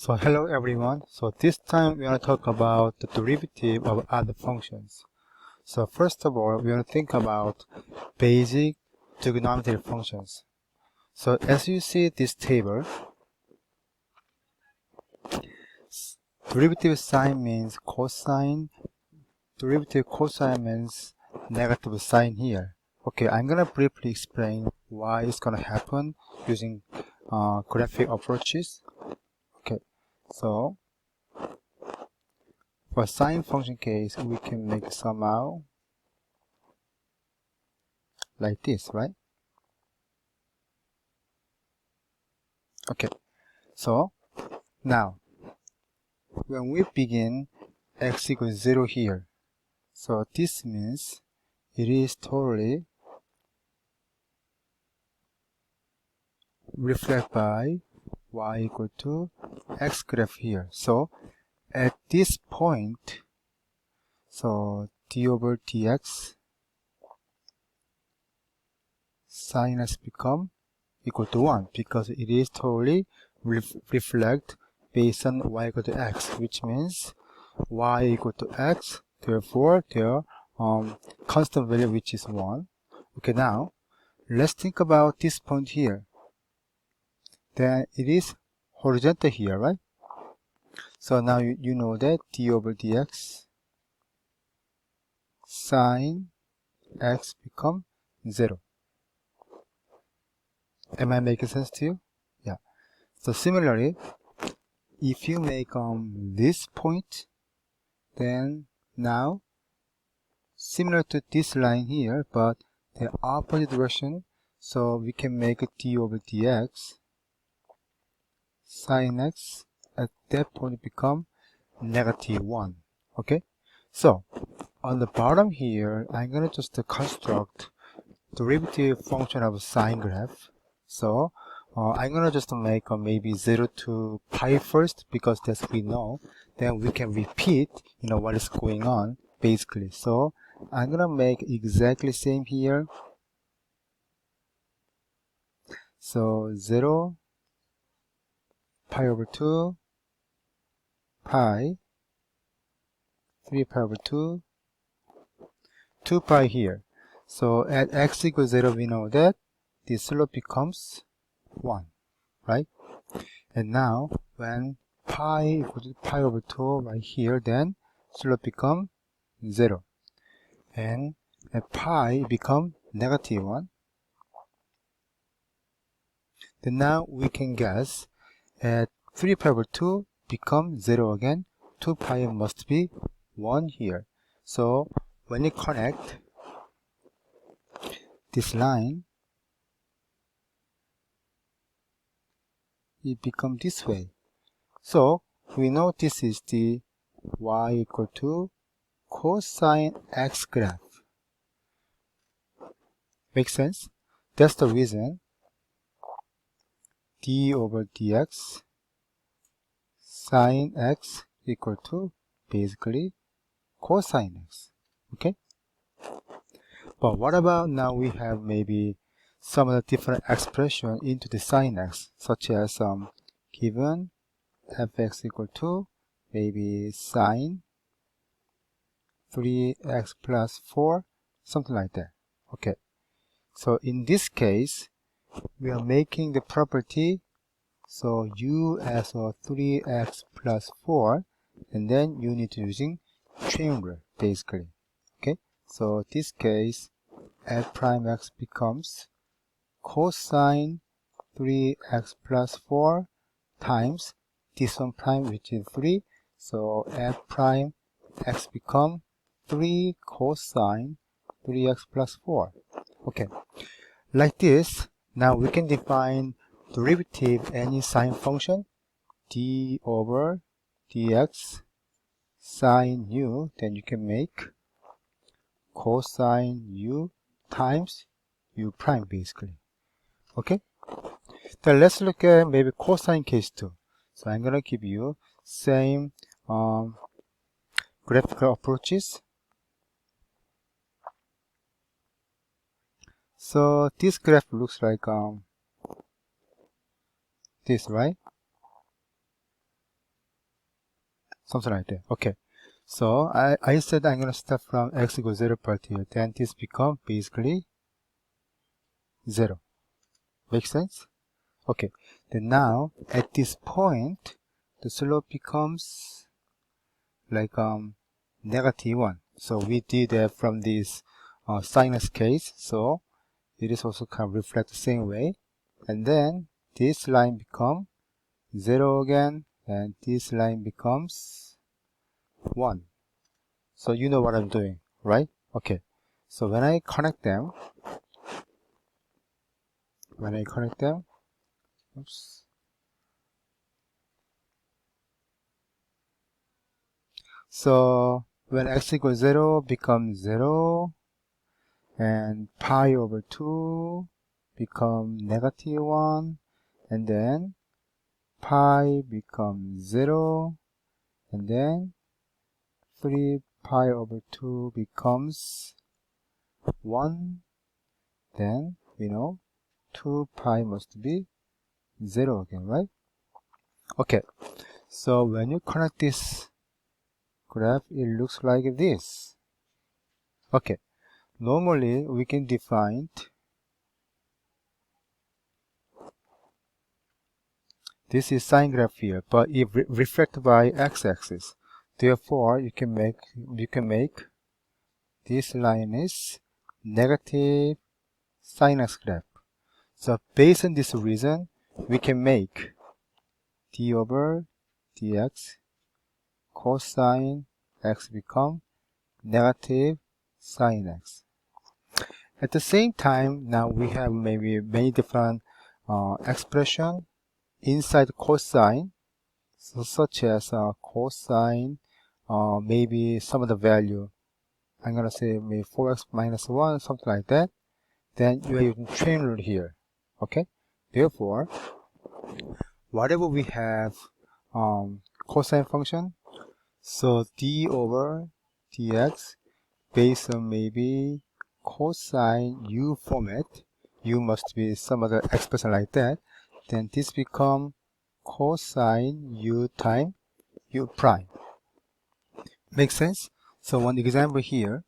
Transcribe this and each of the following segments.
So hello everyone. So this time we're going to talk about the derivative of other functions. So first of all, we're going to think about basic trigonometric functions. So as you see this table, derivative sine means cosine, derivative cosine means negative sine here. Okay, I'm going to briefly explain why it's going to happen using graphic approaches. Okay, so for sine function case, we can make somehow like this, right? Okay, so now when we begin x equals 0 here, so this means it is totally reflected by y equal to x graph here. So at this point, so d over dx sine x become equal to 1 because it is totally reflect based on y equal to x, which means y equal to x, therefore their constant value which is 1. Okay, now let's think about this point here. Then it is horizontal here, right? So now you know that d over dx sine x become 0. Am I making sense to you? Yeah. So similarly, if you make this point, then now similar to this line here, but the opposite direction, so we can make d over dx sine x at that point become negative 1. Okay, so on the bottom here, I'm gonna just construct derivative function of sine graph. So I'm gonna just make maybe 0 to pi first because that's we know. Then we can repeat, what is going on basically. So I'm gonna make exactly same here. So 0, pi over 2, pi, 3 pi over 2, 2 pi here. So at x equals 0, we know that the slope becomes 1, right? And now when pi equals to pi over 2 right here, then slope become 0. And at pi become negative 1. Then now we can guess at 3 pi over 2 become 0 again. 2 pi must be 1 here. So when you connect this line, it becomes this way. So we know this is the y equal to cosine x graph. Make sense? That's the reason d over dx sine x equal to basically cosine x. Okay? But what about now we have maybe some of the different expression into the sine x, such as given fx equal to maybe sine 3x plus 4, something like that. Okay. So in this case, we are making the property so u as a 3x plus 4, and then you need to using chain rule basically. Okay, so this case f prime x becomes cosine 3x plus 4 times this one prime, which is 3. So f prime x become 3 cosine 3x plus 4. Okay, like this. Now we can define derivative any sine function d over dx sine u, then you can make cosine u times u prime basically. Okay, then let's look at maybe cosine case too. So I'm gonna give you same graphical approaches. So this graph looks like this, right? something like that. Okay, so I said I'm going to start from x equals 0 part here. Then this becomes basically 0. Make sense? Okay, then now at this point the slope becomes like -1. So we did that from this sinus case, so it is also kind of reflect the same way. And then this line becomes 0 again, and this line becomes 1. So you know what I'm doing, right? Okay, so when I connect them, oops. So when x equals 0 becomes 0, and pi over 2 become -1, and then pi becomes 0, and then 3 pi over 2 becomes 1, then we know 2 pi must be 0 again, right? Okay, so when you connect this graph, it looks like this. Okay, normally we can define this is sine graph here, but it reflected by x-axis. Therefore, you can make this line is negative sine x graph. So based on this reason, we can make d over dx cosine x become negative sine x. At the same time, now we have maybe many different expression inside cosine, so such as cosine, maybe some of the value. I'm gonna say maybe 4x minus 1, something like that. Then you are using chain rule here. Okay. Therefore, whatever we have cosine function, so d over dx based on maybe cosine u format, u must be some other expression like that, then this become cosine u times u prime. Make sense? So one example here,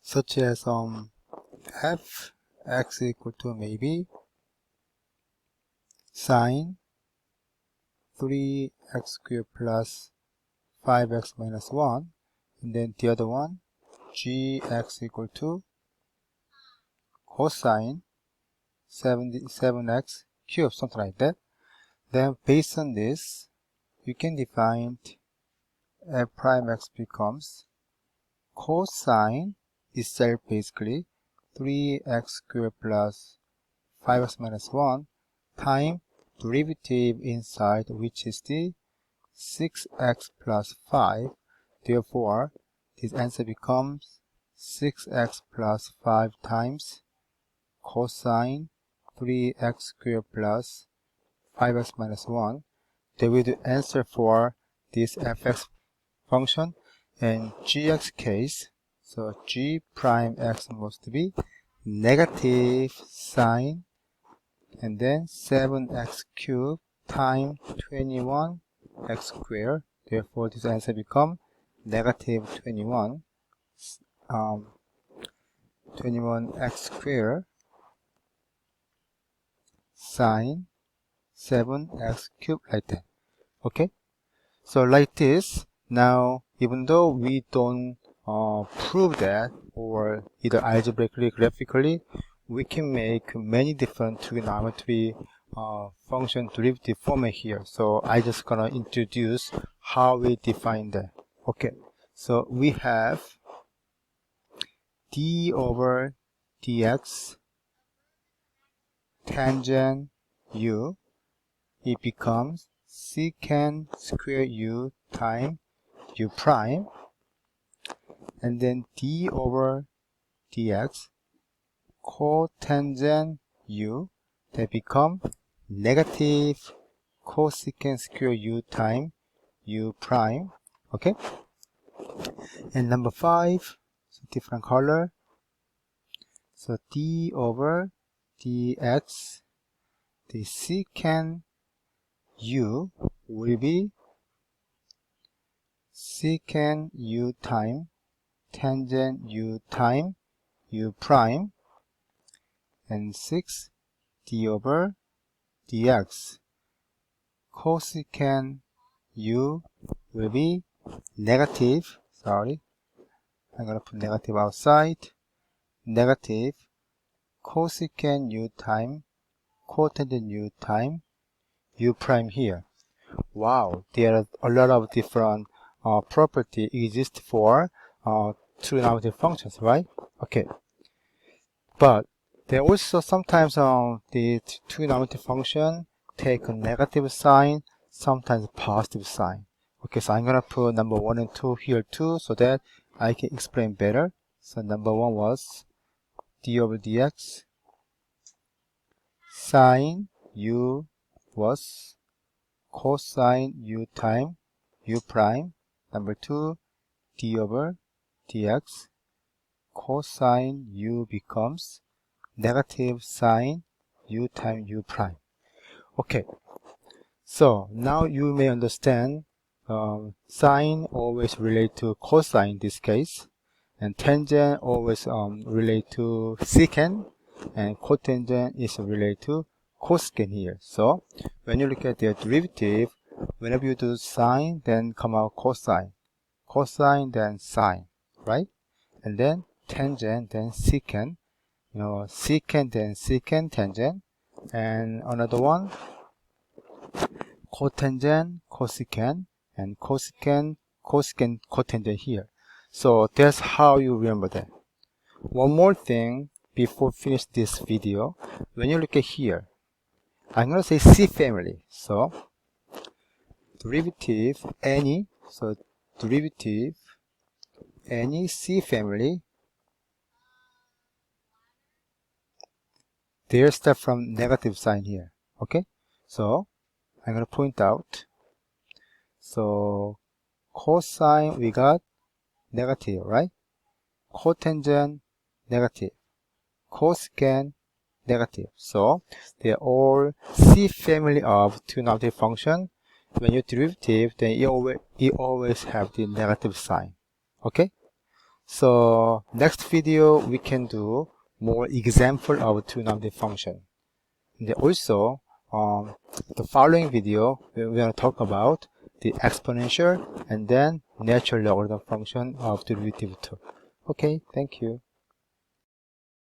such as f x equal to maybe sine 3x squared plus 5x minus 1, and then the other one gx equal to cosine 7x cubed, something like that. Then based on this, you can define f prime x becomes cosine itself basically 3x squared plus 5x minus 1 times derivative inside, which is the 6x plus 5. Therefore, this answer becomes 6x plus 5 times cosine 3x squared plus 5x minus 1. That will be the answer for this fx function. And gx case, so g prime x must be negative sine and then 7x cubed times 21x squared. Therefore, this answer becomes negative 21x squared sine 7x cubed, like that. Okay, so like this. Now, even though we don't prove that, or either algebraically, graphically, we can make many different trigonometry function derivative format here. So I just gonna introduce how we define that. Okay, so we have d over dx tangent u, it becomes secant square u times u prime, and then d over dx cotangent u, that become negative cosecant square u times u prime. Okay, and number 5, so different color, so d over dx, the secant u will be secant u time tangent u time u prime, and 6 d over dx. Cosecant u will be negative, sorry, I'm going to put negative outside, negative cosecant u time cotangent u time u prime here. Wow, there are a lot of different property exist for trigonometric functions, right? Okay, but there also sometimes the trigonometric function take a negative sign, sometimes positive sign. Okay, so I'm gonna put number 1 and 2 here too, so that I can explain better. So number 1 was d over dx, sine u was cosine u time u prime. Number 2, d over dx, cosine u becomes negative sine u times u prime. Okay, so now you may understand sine always relate to cosine in this case, and tangent always relate to secant, and cotangent is related to cosecant here. So when you look at their derivative, whenever you do sine, then come out cosine, cosine then sine, right? And then tangent then secant, secant then secant tangent, and another one cotangent cosecant, and cosecant cosecant cotangent here. So that's how you remember that. One more thing before finish this video, when you look at here, I'm going to say C family. So derivative any, so derivative any C family, they start from negative sign here. Okay, so I'm going to point out, so cosine we got negative, right? Cotangent negative, cosecant negative. So they're all C family of trigonometric function. When you derivative, then you always have the negative sign. Okay, so next video we can do more example of trigonometric function. And then also the following video we're going to talk about the exponential and then natural logarithm function of derivative 2. Okay, thank you.